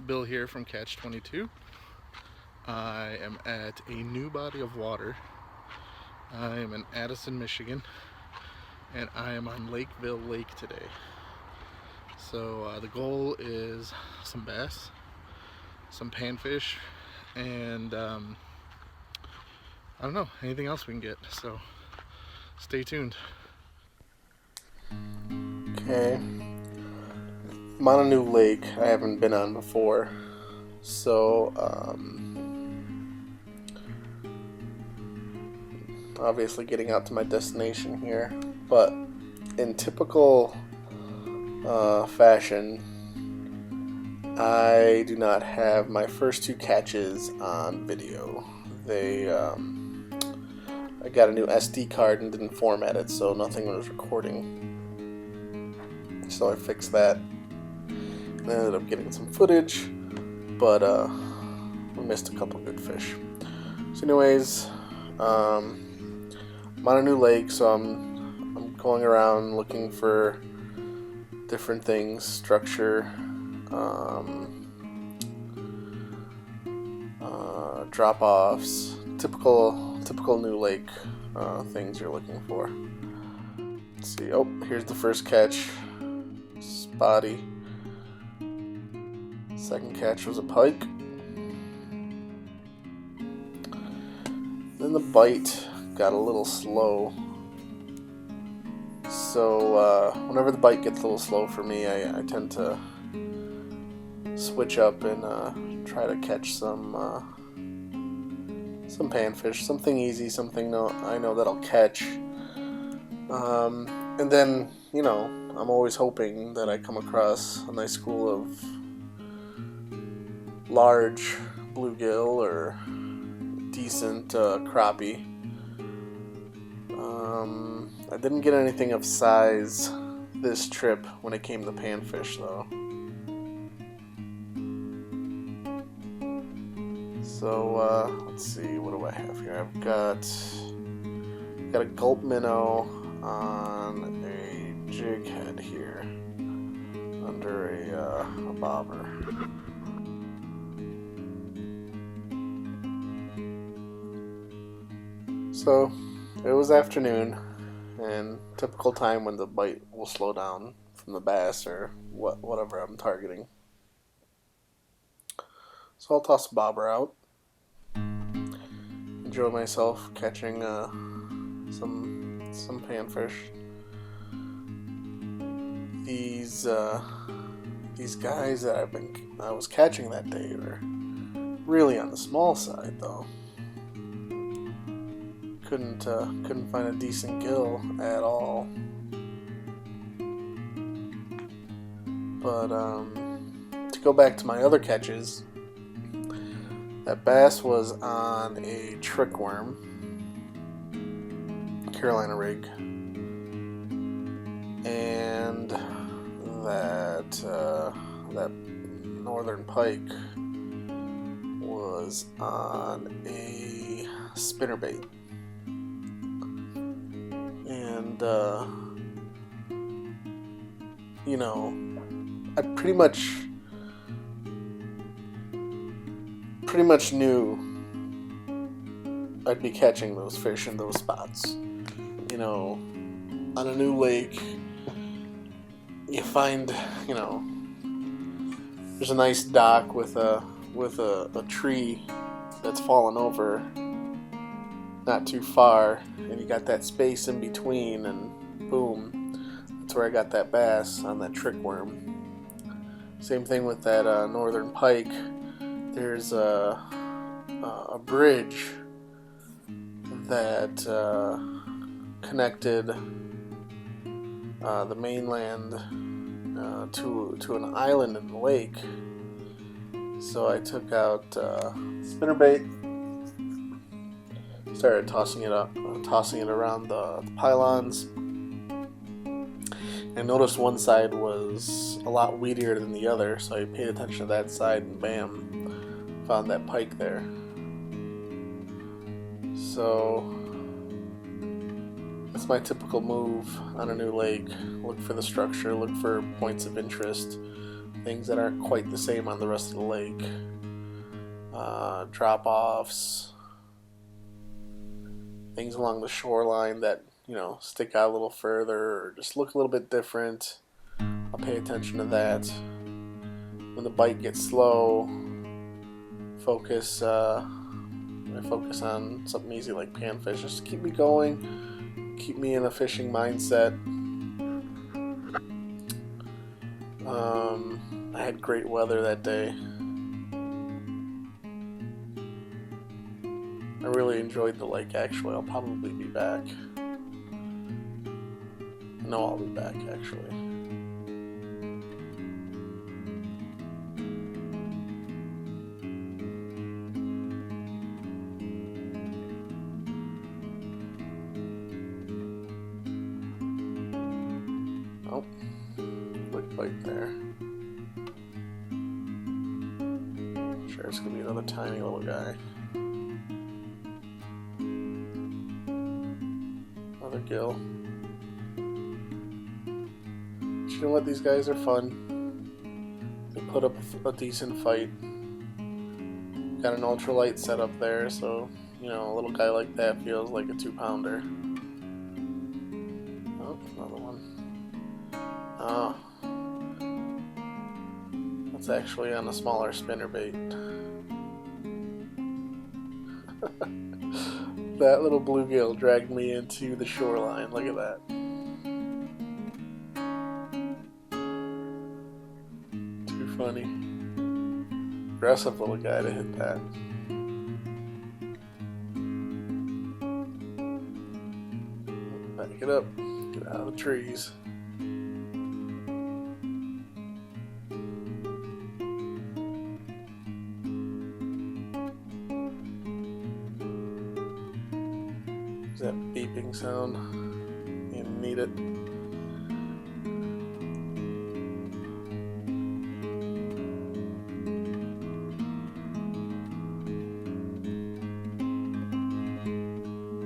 Bill here from Catch 22. I am at a new body of water. I am in Addison, Michigan, and I am on Lakeville Lake today. So the goal is some bass, some panfish, and I don't know, anything else we can get. So stay tuned. Okay, I'm on a new lake I haven't been on before. So obviously getting out to my destination here, but in typical fashion, I do not have my first two catches on video. I got a new SD card and didn't format it, so nothing was recording. So I fixed that. I ended up getting some footage, but we missed a couple good fish. So anyways, I'm on a new lake, so I'm going around looking for different things, structure, drop-offs, typical new lake things you're looking for. Let's see. Oh, here's the first catch. Spotty. Second catch was a pike. Then the bite got a little slow. So whenever the bite gets a little slow for me, I tend to switch up and try to catch some panfish, something easy, something I know that I'll catch. And then, you know, I'm always hoping that I come across a nice school of large bluegill or decent crappie. I didn't get anything of size this trip when it came to panfish, though. So let's see, what do I have here? I've got a gulp minnow on a jig head here under a bobber. So it was afternoon, and typical time when the bite will slow down from the bass or whatever I'm targeting. So I'll toss a bobber out, enjoy myself catching some panfish. These guys that I was catching that day were really on the small side, though. Couldn't find a decent gill at all. But to go back to my other catches, that bass was on a trick worm, Carolina rig, and that northern pike was on a spinnerbait. And you know, I pretty much knew I'd be catching those fish in those spots. You know, on a new lake, you find, you know, there's a nice dock with a tree that's fallen over not too far, and you got that space in between, and boom, that's where I got that bass on that trick worm. Same thing with that northern pike. There's a bridge that connected the mainland to an island in the lake. So I took out spinnerbait, started tossing it around the pylons. I noticed one side was a lot weedier than the other, so I paid attention to that side, and bam, found that pike there. So that's my typical move on a new lake. Look for the structure, look for points of interest, things that aren't quite the same on the rest of the lake. Drop-offs, things along the shoreline that, you know, stick out a little further or just look a little bit different. I'll pay attention to that. When the bite gets slow, I focus on something easy like panfish, just to keep me going, keep me in a fishing mindset. I had great weather that day. I really enjoyed the lake, actually. I'll probably be back. No, I'll be back, actually. Oh, quick bite there. Sure, it's gonna be another tiny little guy. Another gill. But you know what? These guys are fun. They put up a decent fight. Got an ultralight setup there, so you know a little guy like that feels like a 2-pounder. Oh, another one. Oh, that's actually on a smaller spinnerbait. That little bluegill dragged me into the shoreline. Look at that. Too funny. Aggressive little guy to hit that. Back it up. Get out of the trees. That beeping sound. You need it.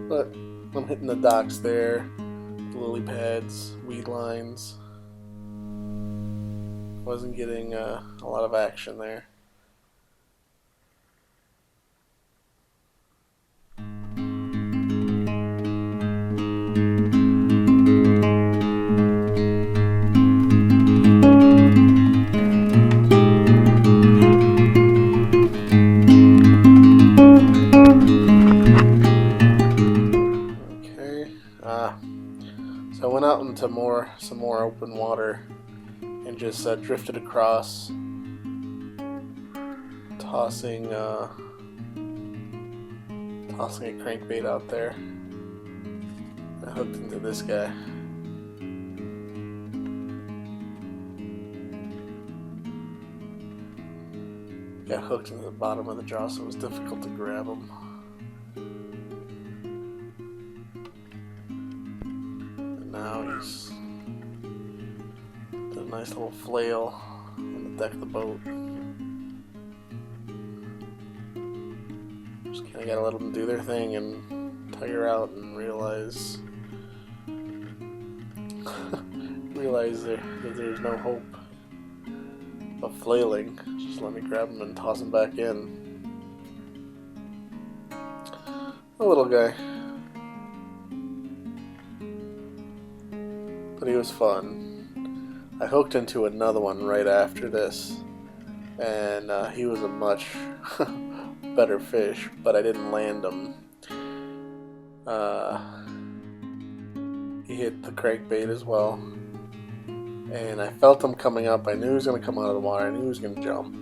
But I'm hitting the docks there, the lily pads, weed lines. Wasn't getting a lot of action there. So I went out into some more open water and just drifted across, tossing a crankbait out there. I hooked into this guy. Got hooked into the bottom of the jaw, so it was difficult to grab him. Now he's got a nice little flail on the deck of the boat. Just kind of gotta let them do their thing and tire out and realize that there's no hope of flailing. Just let me grab him and toss him back in. A little guy. But he was fun. I hooked into another one right after this, and he was a much better fish, but I didn't land him. He hit the crankbait as well, and I felt him coming up. I knew he was going to come out of the water. I knew he was going to jump,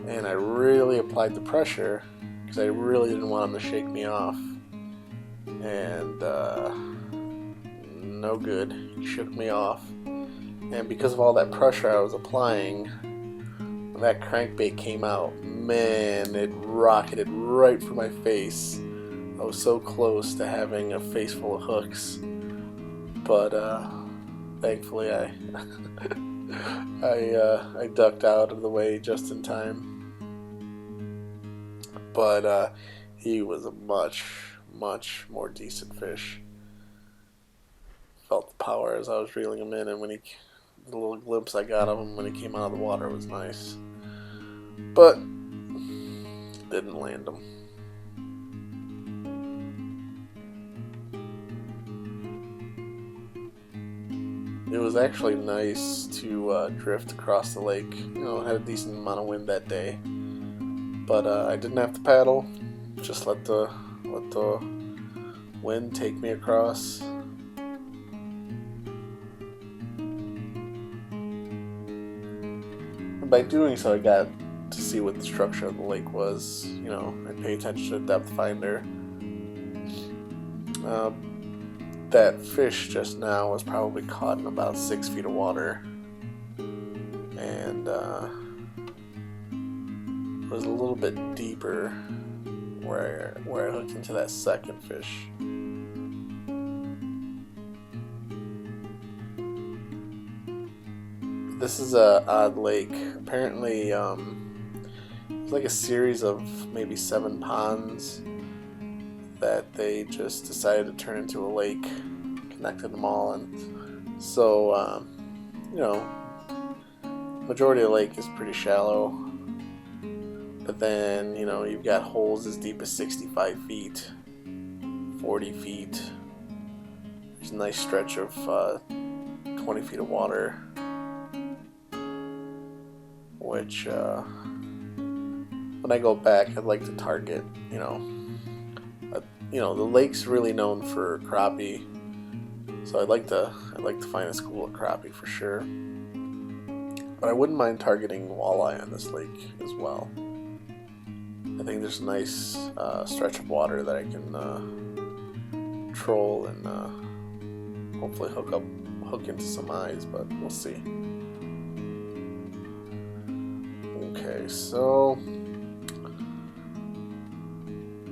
and I really applied the pressure because I really didn't want him to shake me off, and no good. He shook me off, and because of all that pressure I was applying, when that crankbait came out, man, it rocketed right for my face. I was so close to having a face full of hooks, but thankfully I I ducked out of the way just in time. But he was a much more decent fish. Felt the power as I was reeling him in, and when he The little glimpse I got of him when he came out of the water was nice. But didn't land him. It was actually nice to drift across the lake. You know, had a decent amount of wind that day, but I didn't have to paddle. Just let the wind take me across. And by doing so, I got to see what the structure of the lake was. You know, I pay attention to the depth finder. That fish just now was probably caught in about 6 feet of water, and it was a little bit deeper where I hooked into that second fish. This is a odd lake. Apparently, it's like a series of maybe 7 ponds that they just decided to turn into a lake, connected them all, and so you know, majority of the lake is pretty shallow, but then you know you've got holes as deep as 65 feet, 40 feet. There's a nice stretch of 20 feet of water, which when I go back, I'd like to target, the lake's really known for crappie, so I'd like to find a school of crappie for sure. But I wouldn't mind targeting walleye on this lake as well. I think there's a nice stretch of water that I can troll and hopefully hook into some eyes, but we'll see. Okay, so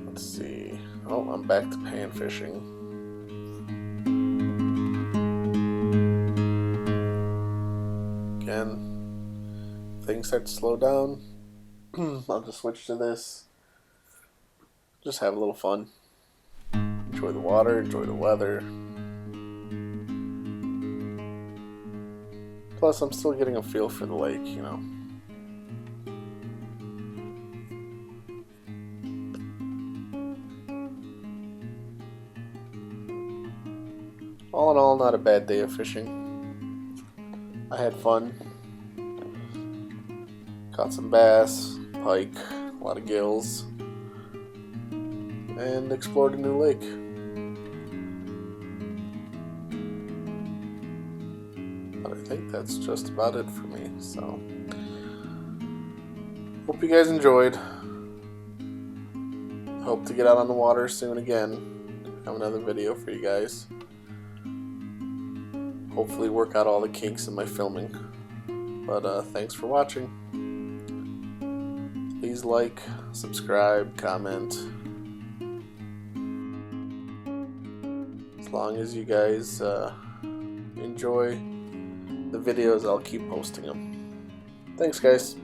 let's see. Oh, I'm back to pan fishing. Again, things start to slow down. I'll just switch to this. Just have a little fun. Enjoy the water, enjoy the weather. Plus, I'm still getting a feel for the lake, you know. All in all, not a bad day of fishing. I had fun. Caught some bass, pike, a lot of gills, and explored a new lake. But I think that's just about it for me, so hope you guys enjoyed. Hope to get out on the water soon again. Have another video for you guys. Hopefully work out all the kinks in my filming. But thanks for watching. Please like, subscribe, comment. As long as you guys enjoy the videos, I'll keep posting them. Thanks, guys.